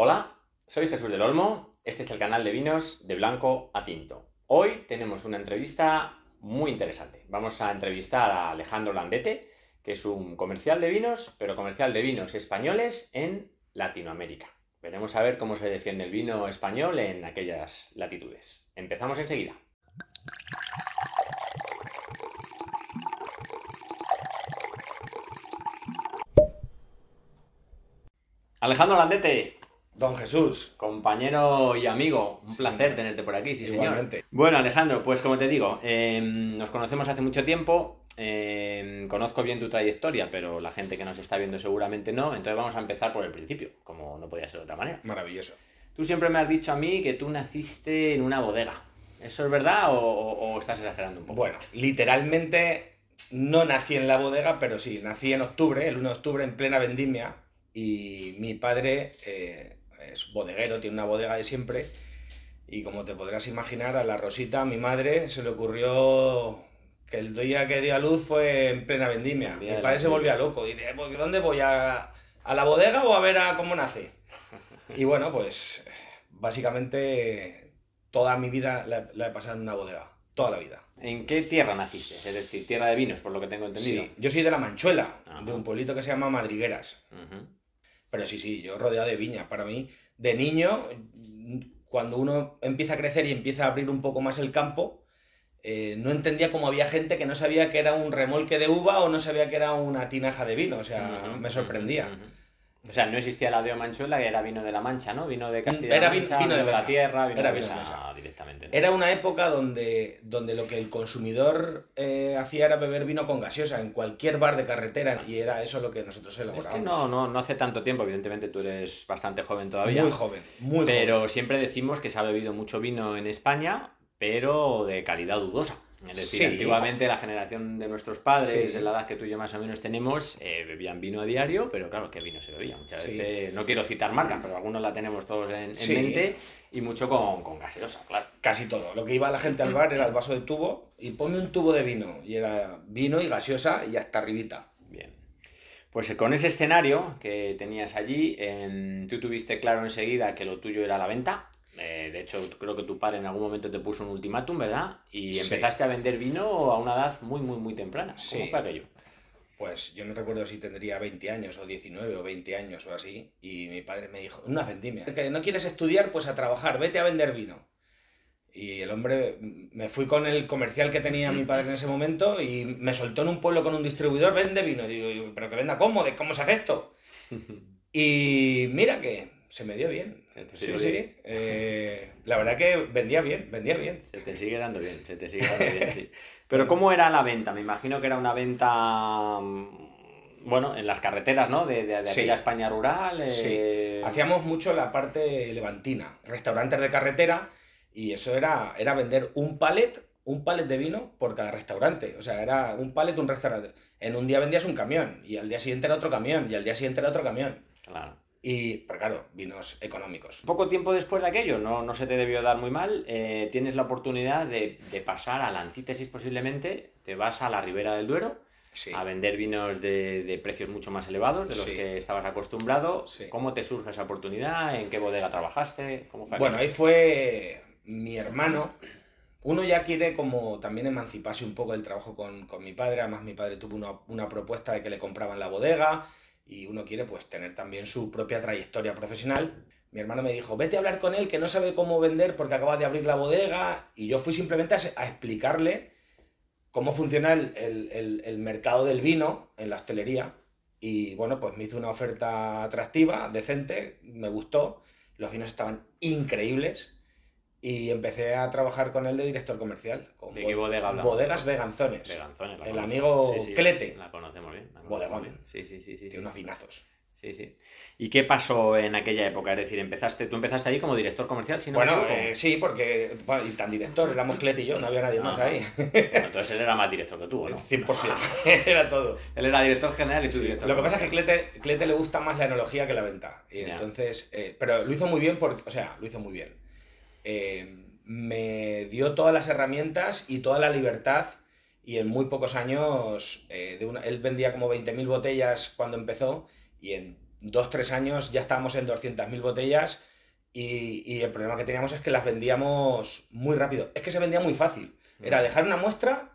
Hola, soy Jesús del Olmo, este es el canal de vinos de blanco a tinto. Hoy tenemos una entrevista muy interesante. Vamos a entrevistar a Alejandro Landete, que es un comercial de vinos, pero comercial de vinos españoles en Latinoamérica. Veremos a ver cómo se defiende el vino español en aquellas latitudes. Empezamos enseguida. Alejandro Landete, Don Jesús, compañero y amigo, un sí, placer tenerte por aquí, sí señor. igualmente. Bueno, Alejandro, pues como te digo, nos conocemos hace mucho tiempo, conozco bien tu trayectoria, pero la gente que nos está viendo seguramente no, entonces vamos a empezar por el principio, como no podía ser de otra manera. Maravilloso. Tú siempre me has dicho a mí que tú naciste en una bodega. ¿Eso es verdad o estás exagerando un poco? Bueno, literalmente no nací en la bodega, pero sí, nací en octubre, el 1 de octubre, en plena vendimia, y mi padre es bodeguero, tiene una bodega de siempre, y como te podrás imaginar, a la Rosita, mi madre, se le ocurrió que el día que dio a luz fue en plena vendimia. El día Mi de padre la se volvía loco, y dice, "Pues, ¿dónde voy? ¿A la bodega o a ver a cómo nace?". Y bueno, pues básicamente toda mi vida la he pasado en una bodega, toda la vida. ¿En qué tierra naciste? Es decir, tierra de vinos, por lo que tengo entendido. Sí, yo soy de La Manchuela, Ajá. de un pueblito que se llama Madrigueras. Ujú. Pero sí, yo rodeado de viña. Para mí, de niño, cuando uno empieza a crecer y empieza a abrir un poco más el campo, no entendía cómo había gente que no sabía que era un remolque de uva o no sabía que era una tinaja de vino. O sea, Ujú, me sorprendía. ujú. O sea, no existía la de Manchuela, que era vino de la Mancha, ¿no? Vino de Castilla-La Era Mancha, vino de de la mesa. tierra, vino Era de vino de mesa mesa. directamente, ¿no? Era una época donde lo que el consumidor hacía era beber vino con gaseosa en cualquier bar de carretera, y era eso lo que nosotros Es que elaborábamos. no hace tanto tiempo, evidentemente tú eres bastante joven todavía, Muy joven, muy pero joven. siempre decimos que se ha bebido mucho vino en España, pero de calidad dudosa. Es decir, Sí, antiguamente la generación de nuestros padres, sí, en la edad que tú y yo más o menos tenemos, bebían vino a diario, pero claro, ¿qué vino se bebía? Muchas sí. veces, no quiero citar marcas, pero algunos la tenemos todos en Sí. mente, y mucho con gaseosa, claro. Casi todo. Lo que iba la gente al bar era el vaso de tubo y ponme un tubo de vino. Y era vino y gaseosa y hasta arribita. Bien. Pues con ese escenario que tenías allí, tú tuviste claro enseguida que lo tuyo era la venta. De hecho, creo que tu padre en algún momento te puso un ultimátum, ¿verdad? Y Sí. empezaste a vender vino a una edad muy temprana. ¿Cómo Sí. fue aquello? Pues yo no recuerdo si tendría 20 años o 19 o 20 años o así. Y mi padre me dijo, una vendimia. Que no quieres estudiar, pues a trabajar, vete a vender vino. Y el hombre, me fui con el comercial que tenía mi padre en ese momento y me soltó en un pueblo con un distribuidor, vende vino. Y digo, ¿pero que venda cómo? ¿Cómo se hace esto? Y mira que se me dio bien. Se te Sí, dio sí. bien. La verdad que vendía bien. Se te sigue dando bien, sí. Pero ¿cómo era la venta? Me imagino que era una venta, bueno, en las carreteras, ¿no? De Sí, aquella España rural. sí. Hacíamos mucho la parte levantina, restaurantes de carretera, y eso era vender un palet de vino por cada restaurante. O sea, era un palet, un restaurante. En un día vendías un camión, y al día siguiente era otro camión, y al día siguiente era otro camión. Claro. Pero claro, vinos económicos. Poco tiempo después de aquello, no se te debió dar muy mal, tienes la oportunidad de pasar a la antítesis posiblemente, te vas a la Ribera del Duero Sí, a vender vinos de precios mucho más elevados de los sí, que estabas acostumbrado. sí. ¿Cómo te surge esa oportunidad? ¿En qué bodega trabajaste? ¿Cómo fue Bueno, aquello? ahí fue mi hermano. Uno ya quiere como también emanciparse un poco del trabajo con mi padre. Además, mi padre tuvo una propuesta de que le compraban la bodega y uno quiere pues tener también su propia trayectoria profesional. Mi hermano me dijo, vete a hablar con él que no sabe cómo vender porque acaba de abrir la bodega, y yo fui simplemente a explicarle cómo funciona el mercado del vino en la hostelería. Y bueno, pues me hizo una oferta atractiva, decente, me gustó, los vinos estaban increíbles y empecé a trabajar con él de director comercial, con ¿De qué bodega hablamos? Bodegas Beganzones. Beganzones, la El conocemos. amigo Sí, Clete, la conocemos bien. La conocemos bodegón, bien. Sí. tiene unos vinazos. Sí. ¿Y qué pasó en aquella época? Es decir, tú empezaste allí como director comercial, si no me Bueno, equivoco. sí, porque bueno, y tan director, éramos Clete y yo, no había nadie más Ajá. ahí. Bueno, entonces él era más director que tú, ¿no? 100%, era todo. Él era director general y tú Sí. director Lo que pasa es que comercial. Clete le gusta más la enología que la venta. Y Ya. entonces, pero lo hizo muy bien porque, o sea, lo hizo muy bien. Me dio todas las herramientas y toda la libertad, y en muy pocos años, él vendía como 20.000 botellas cuando empezó, y en 2-3 años ya estábamos en 200.000 botellas y el problema que teníamos es que las vendíamos muy rápido. Es que se vendía muy fácil. Era dejar una muestra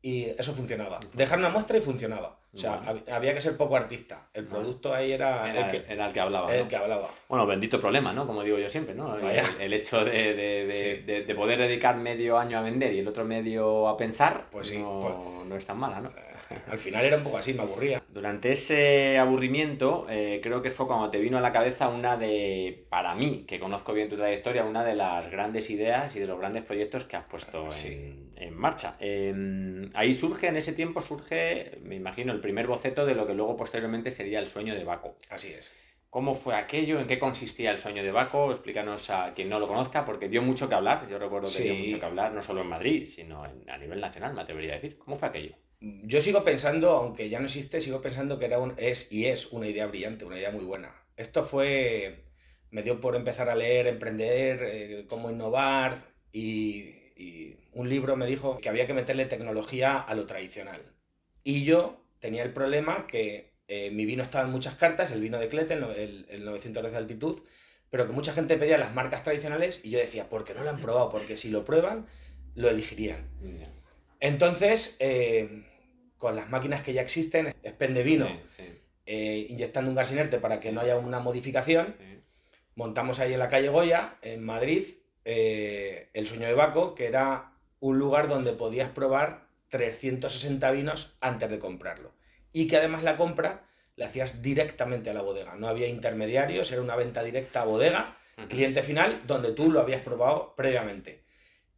y eso funcionaba. Dejar una muestra y funcionaba. O sea, había que ser poco artista. El producto ahí era el que hablaba, ¿no? El que hablaba. Bueno, bendito problema, ¿no? Como digo yo siempre, ¿no? El hecho de poder dedicar medio año a vender y el otro medio a pensar, pues sí, no es tan mala, ¿no? Al final era un poco así, me aburría. Durante ese aburrimiento, creo que fue cuando te vino a la cabeza para mí, que conozco bien tu trayectoria, una de las grandes ideas y de los grandes proyectos que has puesto en marcha. Ahí en ese tiempo surge, me imagino, el primer boceto de lo que luego posteriormente sería el sueño de Baco. Así es. ¿Cómo fue aquello? ¿En qué consistía el sueño de Baco? Explícanos a quien no lo conozca, porque dio mucho que hablar. Yo recuerdo que dio mucho que hablar, no solo en Madrid, sino a nivel nacional, me atrevería a decir. ¿Cómo fue aquello? Yo sigo pensando, aunque ya no existe, sigo pensando que es una idea brillante, una idea muy buena. Me dio por empezar a leer, emprender, cómo innovar y un libro me dijo que había que meterle tecnología a lo tradicional. Y yo tenía el problema que mi vino estaba en muchas cartas, el vino de Clete, el 900 de altitud, pero que mucha gente pedía las marcas tradicionales y yo decía, ¿por qué no lo han probado? Porque si lo prueban, lo elegirían. Entonces, con las máquinas que ya existen, expende vino, inyectando un gas inerte para que no haya una modificación, montamos ahí en la calle Goya, en Madrid, el Sueño de Baco, que era un lugar donde podías probar 360 vinos antes de comprarlo. Y que además la compra la hacías directamente a la bodega. No había intermediarios, era una venta directa a bodega, cliente final, donde tú lo habías probado previamente.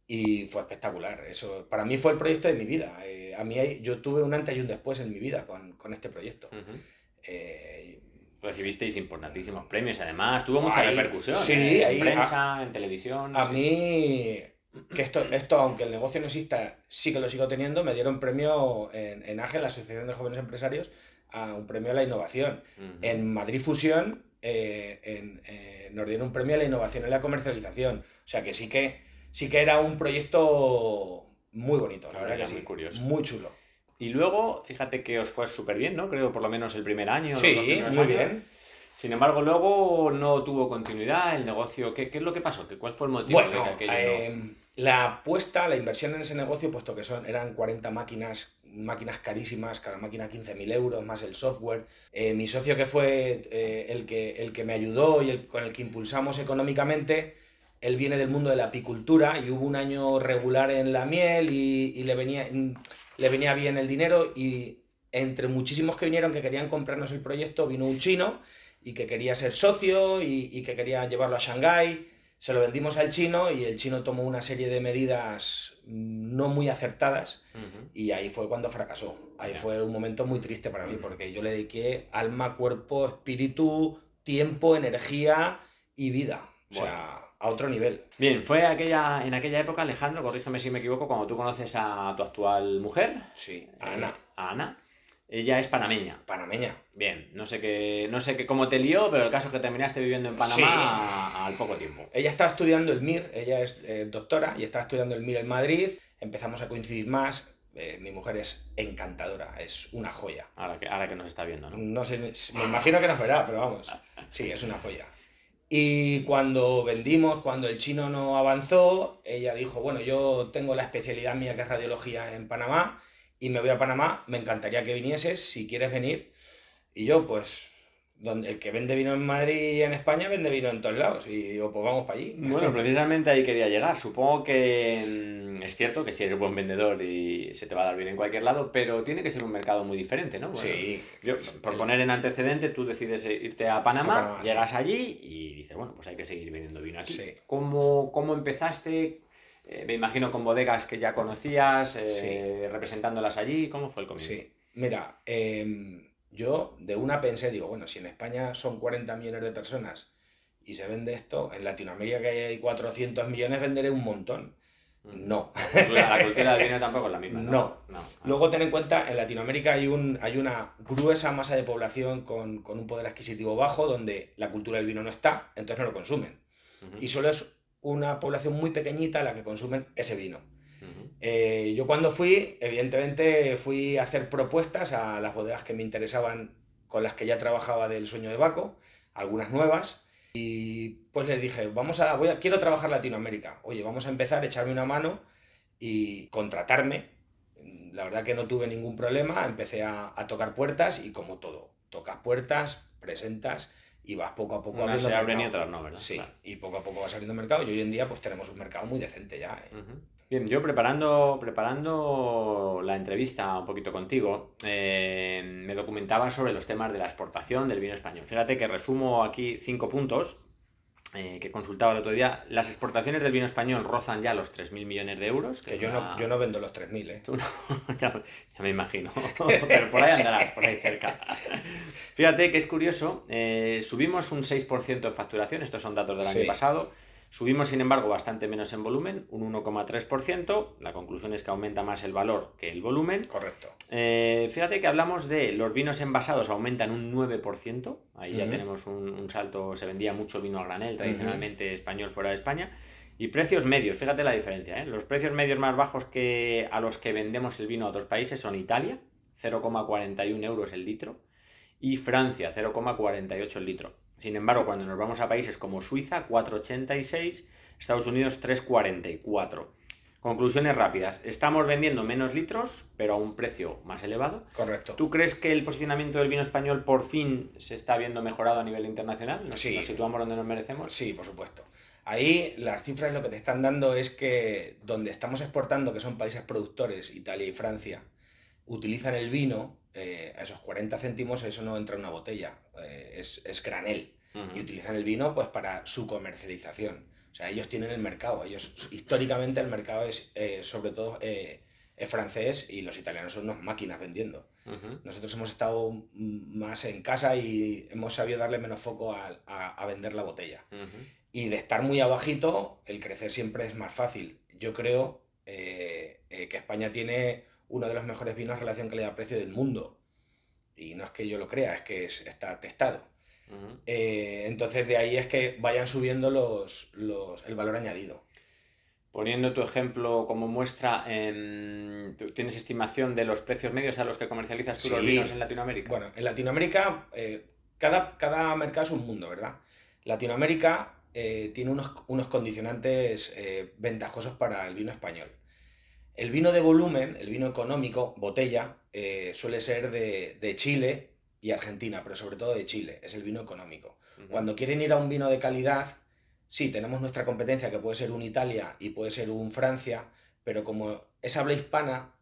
Y fue espectacular. Eso para mí fue el proyecto de mi vida. Yo tuve un antes y un después en mi vida con este proyecto. Recibisteis importantísimos premios, además. Tuvo mucha repercusión. Sí, en prensa, en televisión. A mí, que esto, aunque el negocio no exista, sí que lo sigo teniendo, me dieron premio en AGE, la Asociación de Jóvenes Empresarios, a un premio a la innovación. En Madrid Fusión nos dieron un premio a la innovación y la comercialización. O sea que sí que era un proyecto muy bonito, la verdad que sí. Muy curioso. Muy chulo. Y luego, fíjate que os fue súper bien, ¿no? Creo por lo menos el primer año. Sí, muy bien. Sin embargo, luego no tuvo continuidad el negocio. ¿Qué es lo que pasó? ¿Cuál fue el motivo de que aquello la inversión en ese negocio, puesto que eran 40 máquinas carísimas, cada máquina 15.000 euros, más el software. Mi socio, que fue el que me ayudó y con el que impulsamos económicamente, él viene del mundo de la apicultura y hubo un año regular en la miel y le venía bien el dinero, y entre muchísimos que vinieron que querían comprarnos el proyecto, vino un chino y que quería ser socio y que quería llevarlo a Shanghái. Se lo vendimos al chino y el chino tomó una serie de medidas no muy acertadas y ahí fue cuando fracasó. Ahí fue un momento muy triste para mí, porque yo le dediqué alma, cuerpo, espíritu, tiempo, energía y vida. O sea, a otro nivel. Bien, fue en aquella época, Alejandro, corrígeme si me equivoco, cuando tú conoces a tu actual mujer. Sí, a Ana. A Ana. Ella es panameña. Panameña. Bien, no sé cómo te lió, pero el caso es que terminaste viviendo en Panamá al poco tiempo. Ella estaba estudiando el MIR, ella es doctora y estaba estudiando el MIR en Madrid. Empezamos a coincidir más. Mi mujer es encantadora, es una joya. Ahora que nos está viendo, ¿no? No sé, me imagino que nos verá, pero vamos. Sí, es una joya. Y cuando el chino no avanzó, ella dijo, bueno, yo tengo la especialidad mía, que es radiología, en Panamá, y me voy a Panamá, me encantaría que vinieses, si quieres venir. Y yo, pues, el que vende vino en Madrid y en España, vende vino en todos lados. Y digo, pues vamos para allí. Bueno, precisamente ahí quería llegar. Supongo que es cierto que si eres buen vendedor y se te va a dar bien en cualquier lado, pero tiene que ser un mercado muy diferente, ¿no? Bueno, sí. Por poner en antecedente, tú decides irte a Panamá, llegas allí y dices, bueno, pues hay que seguir vendiendo vino aquí. Sí. ¿Cómo empezaste? Me imagino con bodegas que ya conocías, representándolas allí. ¿Cómo fue el comienzo? Sí, mira, yo de una pensé, digo, bueno, si en España son 40 millones de personas y se vende esto, en Latinoamérica, que hay 400 millones, venderé un montón. No. La cultura del vino tampoco es la misma, ¿no? No. Luego ten en cuenta, en Latinoamérica hay una gruesa masa de población con un poder adquisitivo bajo, donde la cultura del vino no está, entonces no lo consumen. Y solo es una población muy pequeñita la que consumen ese vino. Yo cuando fui, evidentemente fui a hacer propuestas a las bodegas que me interesaban con las que ya trabajaba del Sueño de Baco, algunas nuevas, y pues les dije, quiero trabajar Latinoamérica, oye, vamos a empezar, echarme una mano y contratarme. La verdad que no tuve ningún problema, empecé a tocar puertas y como todo, tocas puertas, presentas y vas poco a poco abriendo mercado. Unas se abren y otras no, ¿verdad? Sí, claro. Y poco a poco vas abriendo mercado y hoy en día pues tenemos un mercado muy decente ya. Bien, yo preparando la entrevista un poquito contigo, me documentaba sobre los temas de la exportación del vino español. Fíjate que resumo aquí 5 puntos que consultaba el otro día. Las exportaciones del vino español rozan ya los 3.000 millones de euros. Que yo no vendo los 3.000, ¿eh? Tú no, ya me imagino, pero por ahí andarás, por ahí cerca. Fíjate que es curioso, subimos un 6% en facturación, estos son datos del año pasado. Subimos, sin embargo, bastante menos en volumen, un 1,3%. La conclusión es que aumenta más el valor que el volumen. Correcto. Fíjate que hablamos de los vinos envasados aumentan un 9%. Ahí ya tenemos un salto. Se vendía mucho vino a granel, tradicionalmente español fuera de España. Y precios medios, fíjate la diferencia, ¿eh? Los precios medios más bajos a los que vendemos el vino a otros países son Italia, 0,41 euros el litro, y Francia, 0,48 el litro. Sin embargo, cuando nos vamos a países como Suiza, 4,86, Estados Unidos, 3,44. Conclusiones rápidas. Estamos vendiendo menos litros, pero a un precio más elevado. Correcto. ¿Tú crees que el posicionamiento del vino español por fin se está viendo mejorado a nivel internacional? ¿Nos situamos donde nos merecemos? Sí, por supuesto. Ahí las cifras lo que te están dando es que donde estamos exportando, que son países productores, Italia y Francia, utilizan el vino, a esos 40 céntimos eso no entra en una botella, es granel. Y utilizan el vino pues para su comercialización. O sea, ellos tienen el mercado, históricamente el mercado es sobre todo es francés y los italianos son unas máquinas vendiendo. Nosotros hemos estado más en casa y hemos sabido darle menos foco a vender la botella. Y de estar muy abajito, el crecer siempre es más fácil. Yo creo que España tiene uno de los mejores vinos en relación calidad-precio del mundo. Y no es que yo lo crea, es que está testado. Entonces de ahí es que vayan subiendo el valor añadido. Poniendo tu ejemplo como muestra, ¿tienes estimación de los precios medios a los que comercializas tú los vinos en Latinoamérica? Bueno, en Latinoamérica cada mercado es un mundo, ¿verdad? Latinoamérica tiene unos condicionantes ventajosos para el vino español. El vino de volumen, el vino económico, botella, suele ser de Chile y Argentina, pero sobre todo de Chile, es el vino económico. Cuando quieren ir a un vino de calidad, sí, tenemos nuestra competencia que puede ser un Italia y puede ser un Francia, pero como es habla hispana,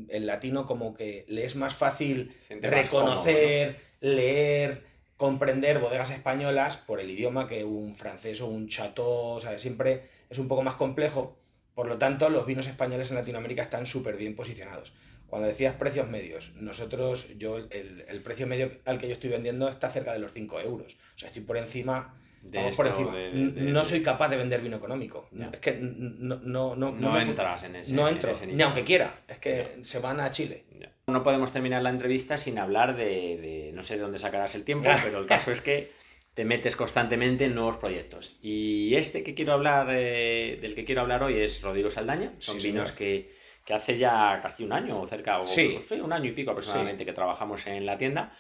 el latino como que le es más fácil reconocer, leer, comprender bodegas españolas por el idioma que un francés o un chateau, o sea, siempre es un poco más complejo. Por lo tanto, los vinos españoles en Latinoamérica están súper bien posicionados. Cuando decías precios medios, el precio medio al que yo estoy vendiendo está cerca de los 5 euros. O sea, estoy por encima. No soy capaz de vender vino económico. Ya. Es que no entras en ese. No entro, ni aunque quiera. Es que Ya. se van a Chile. Ya. No podemos terminar la entrevista sin hablar de no sé de dónde sacarás el tiempo, pero el caso es que te metes constantemente en nuevos proyectos. Y del que quiero hablar hoy es Rodrigo Saldaña. Son vinos que hace ya casi un año o cerca, un año y pico aproximadamente que trabajamos en la tienda.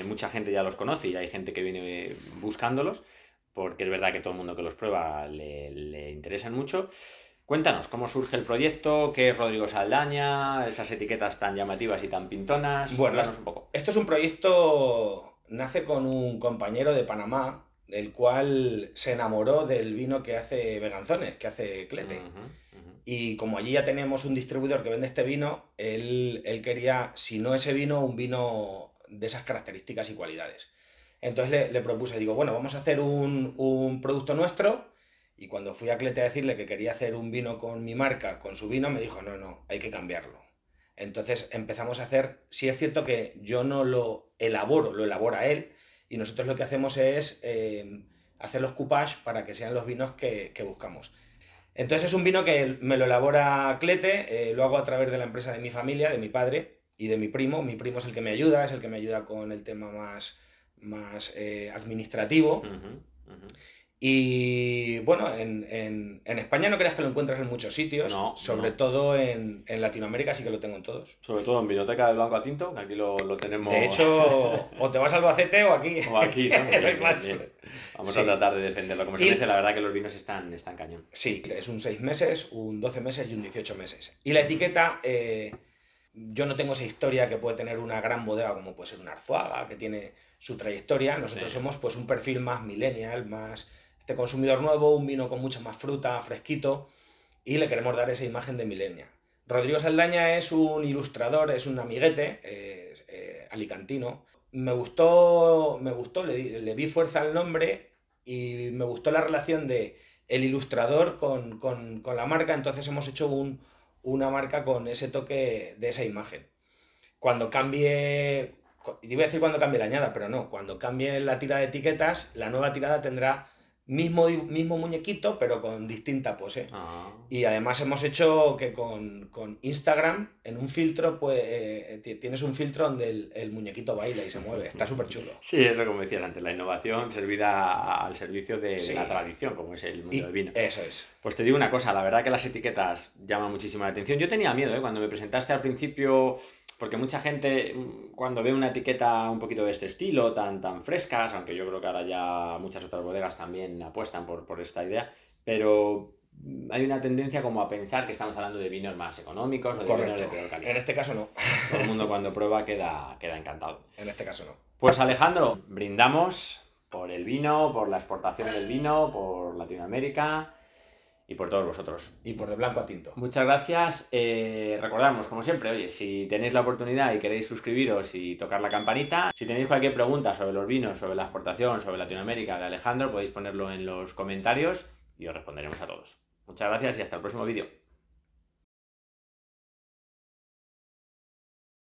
Mucha gente ya los conoce y hay gente que viene buscándolos, porque es verdad que todo el mundo que los prueba le interesan mucho. Cuéntanos, ¿cómo surge el proyecto? ¿Qué es Rodrigo Saldaña? Esas etiquetas tan llamativas y tan pintonas. Bueno, háblanos un poco. Esto es un proyecto. Nace con un compañero de Panamá, el cual se enamoró del vino que hace Beganzones, que hace Clete. Y como allí ya tenemos un distribuidor que vende este vino, él quería, si no ese vino, un vino de esas características y cualidades. Entonces le propuse, digo, bueno, vamos a hacer un producto nuestro. Y cuando fui a Clete a decirle que quería hacer un vino con mi marca, con su vino, me dijo, no, hay que cambiarlo. Entonces empezamos a hacer, sí es cierto que yo no lo elaboro, lo elabora él, y nosotros lo que hacemos es hacer los coupages para que sean los vinos que buscamos. Entonces es un vino que me lo elabora Clete, lo hago a través de la empresa de mi familia, de mi padre y de mi primo. Mi primo es el que me ayuda, es el que me ayuda con el tema más administrativo. Y bueno, en España no creas que lo encuentras en muchos sitios, No, sobre no. todo en Latinoamérica sí que lo tengo en todos. Sobre todo en Vinoteca de Blanco a Tinto, que aquí lo De tenemos. hecho, o te vas a Albacete o aquí. O aquí, ¿no? No Bien, hay bien, más. bien. Vamos a Sí. tratar de defenderlo. Como se dice, Y la verdad que los vinos están cañón. sí, es un 6 meses, un 12 meses y un 18 meses. Y la etiqueta, yo no tengo esa historia que puede tener una gran bodega como puede ser una Arzuaga, que tiene su trayectoria. Nosotros Sí. somos pues un perfil más millennial, más este consumidor nuevo, un vino con mucha más fruta, fresquito, y le queremos dar esa imagen de millennial. Rodrigo Saldaña es un ilustrador, es un amiguete alicantino. Le vi fuerza al nombre y me gustó la relación de el ilustrador con la marca, entonces hemos hecho una marca con ese toque de esa imagen. Cuando cambie, y te iba a decir cuando cambie la añada, pero no, cuando cambie la tirada de etiquetas, la nueva tirada tendrá mismo muñequito, pero con distinta pose. Ah. Y además hemos hecho que con Instagram, en un filtro, pues tienes un filtro donde el muñequito baila y se mueve. Está súper chulo. Sí, eso como decías antes, la innovación servida al servicio de Sí. la tradición, como es el mundo Y del vino. eso es. Pues te digo una cosa, la verdad que las etiquetas llaman muchísimo la atención. Yo tenía miedo, cuando me presentaste al principio, porque mucha gente cuando ve una etiqueta un poquito de este estilo, tan frescas, aunque yo creo que ahora ya muchas otras bodegas también apuestan por esta idea, pero hay una tendencia como a pensar que estamos hablando de vinos más económicos o de vinos de Correcto. peor En calidad. este caso no. Todo el mundo cuando prueba queda encantado. En este caso no. Pues Alejandro, brindamos por el vino, por la exportación del vino, por Latinoamérica y por todos vosotros. Y por de blanco a tinto. Muchas gracias. Recordamos, como siempre, oye, si tenéis la oportunidad y queréis suscribiros y tocar la campanita, si tenéis cualquier pregunta sobre los vinos, sobre la exportación, sobre Latinoamérica de Alejandro, podéis ponerlo en los comentarios y os responderemos a todos. Muchas gracias y hasta el próximo vídeo.